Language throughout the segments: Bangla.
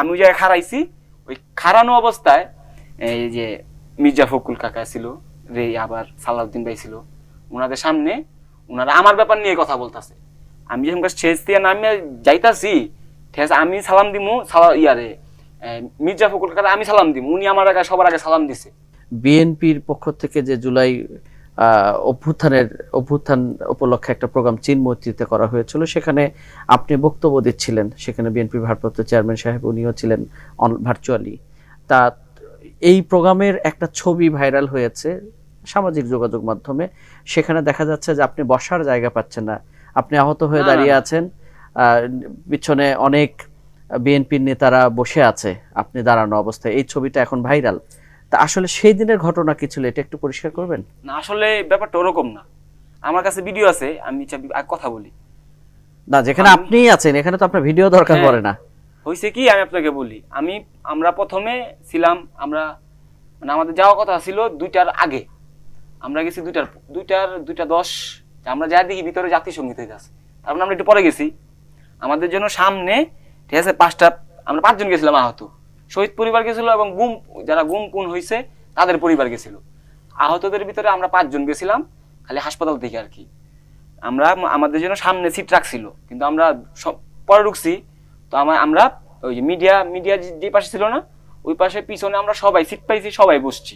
আমি ওই জায়গায় খাড়াইছি, ওই খাড়ানো অবস্থায় এই যে মির্জা ফখরুল কাকা ছিল রে, আবার সালাউদ্দিন ভাই ছিল, ওনাদের সামনে ওনারা আমার ব্যাপার নিয়ে কথা বলতেছে। আমি যখন স্টেজ থেকে নামে যাইতাছি, ঠিক আছে, আমি সালাম দিমু ইয়ারে মির্জা ফখরুল কাকা আমি সালাম দিমু, উনি আমার আগে সবার আগে সালাম দিছে। বিএনপির পক্ষ থেকে যে জুলাই অভ্যুত্থান উপলক্ষে একটা প্রোগ্রাম চিনমৈত্রীতে করা হয়েছিল, সেখানে আপনি বক্তব্য দিচ্ছিলেন, সেখানে বিএনপি ভারপ্রাপ্ত চেয়ারম্যান সাহেব উনিও ছিলেন ভার্চুয়ালি। তা এই প্রোগ্রামের একটা ছবি ভাইরাল হয়েছে সামাজিক যোগাযোগ মাধ্যমে, সেখানে দেখা যাচ্ছে যে আপনি বসার জায়গা পাচ্ছেন না, আপনি আহত হয়ে দাঁড়িয়ে আছেন, পিছনে অনেক বিএনপির নেতারা বসে আছে, আপনি দাঁড়ানো অবস্থায়, এই ছবিটা এখন ভাইরাল। তা আসলে সেই দিনের ঘটনা কি ছিল, এটা একটু পরিষ্কার করবেন? না, আসলে ব্যাপারটা ওরকম না, আমার কাছে ভিডিও আছে, আমি কথা বলি না, যেখানে আপনি আছেন এখানে তো আপনার ভিডিও দরকার পড়ে না। হইছে কি, আমি আপনাকে বলি, আমরা প্রথমে ছিলাম, আমরা মানে আমাদের যাওয়ার কথা ছিল 2টার আগে, আমরা গেছি 2:10, আমরা যা দেখি ভিতরে জাতীয় সঙ্গীত হয়ে যাচ্ছে, তারপর আমরা একটু পরে গেছি, আমাদের জন্য সামনে, ঠিক আছে, 5টা, আমরা 5 জন গেছিলাম আহত, শহীদ পরিবার গেছিল এবং যারা গুম খুন হয়েছে তাদের পরিবার গেছিল। আহতদের ভিতরে আমরা 5 জন গেছিলাম, খালি হাসপাতাল থেকে আর কি। আমরা আমাদের জন্য সামনে সিট রাখছিল, কিন্তু আমরা সব পরে ঢুকছি, তো আমরা ওই যে মিডিয়া যে পাশে ছিল না, ওই পাশে পিছনে আমরা সবাই সিট পাইছি, সবাই বসছি,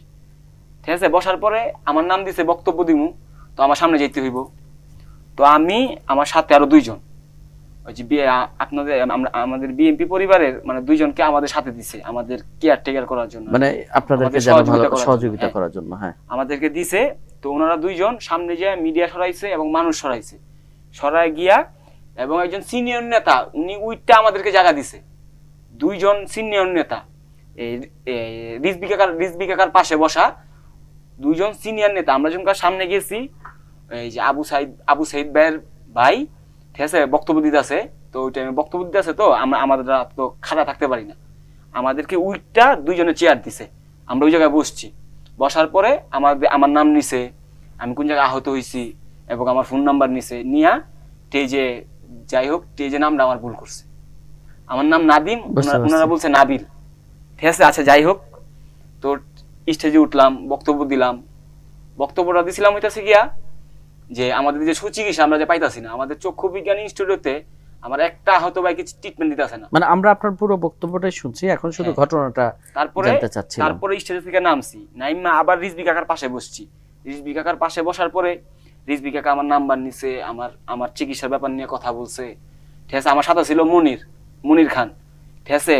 ঠিক আছে। বসার পরে আমার নাম দিছে বক্তব্য দিমু, তো আমার সামনে যেতে হইব, তো আমি আমার সাথে আরো 2 জন, ওই যে আমাদের বিএনপি পরিবারের মানে 2 জনকে আমাদের সাথে দিছে, আমাদের কেয়ারটেকার করার জন্য, মানে আপনাদেরকে সহযোগিতা করার জন্য, হ্যাঁ, আমাদেরকে দিছে। তো ওনারা 2 জন সামনে যায় মিডিয়া সরাইছে এবং মানুষ সরাইছে, সরাই গিয়া, এবং একজন সিনিয়র নেতা উনি উইটটা আমাদেরকে জায়গা দিছে। 2 জন সিনিয়র নেতা, এই রিজবি কাকার পাশে বসা 2 জন সিনিয়র নেতা, আমরা যখন সামনে গেছি, এই যে আবু সাইদ ভাইয়ের ভাই, ঠিক আছে, বক্তব্য দিতে আছে, তো ওই টাইমে বক্তব্য দিতে আছে, তো আমাদের তো খাড়া থাকতে পারি না, আমাদেরকে উইটটা 2 জনের চেয়ার দিছে, আমরা ওই জায়গায় বসছি। বসার পরে আমার নাম নিছে, আমি কোন জায়গায় আহত হয়েছি এবং আমার ফোন নাম্বার নিছে, নিয়া যে যাই হোক যে নামটা আমার ভুল করছে, আমার নাম নাদিম, ওনারা বলছে নাবিল, ঠিক আছে। আচ্ছা যাই হোক, তো স্টেজে উঠলাম, বক্তব্য দিলাম, বক্তব্যটা দিছিলাম হইতাছে গিয়া যে আমাদের যে সুচিকিৎসা আমরা যে পাইতাছি না, আমাদের চক্ষু বিজ্ঞান ইনস্টিটিউটে আমার একটা আহত ভাইকে ট্রিটমেন্ট দিতেছে না। মানে আমরা আপনার পুরো বক্তব্যটাই শুনছি, এখন শুধু ঘটনাটা জানতে চাচ্ছি। তারপরে স্টেজ থেকে নামছি, নাইমা আবার রিজবি কাকার পাশে বসছি, রিজবি কাকার পাশে বসার পরে রিজবি কাকা আমার নাম্বার নিছে, আমার চিকিৎসার ব্যাপার নিয়ে কথা বলছে, ঠিক আছে। আমার সাথে ছিল মনির খান, ঠিক আছে।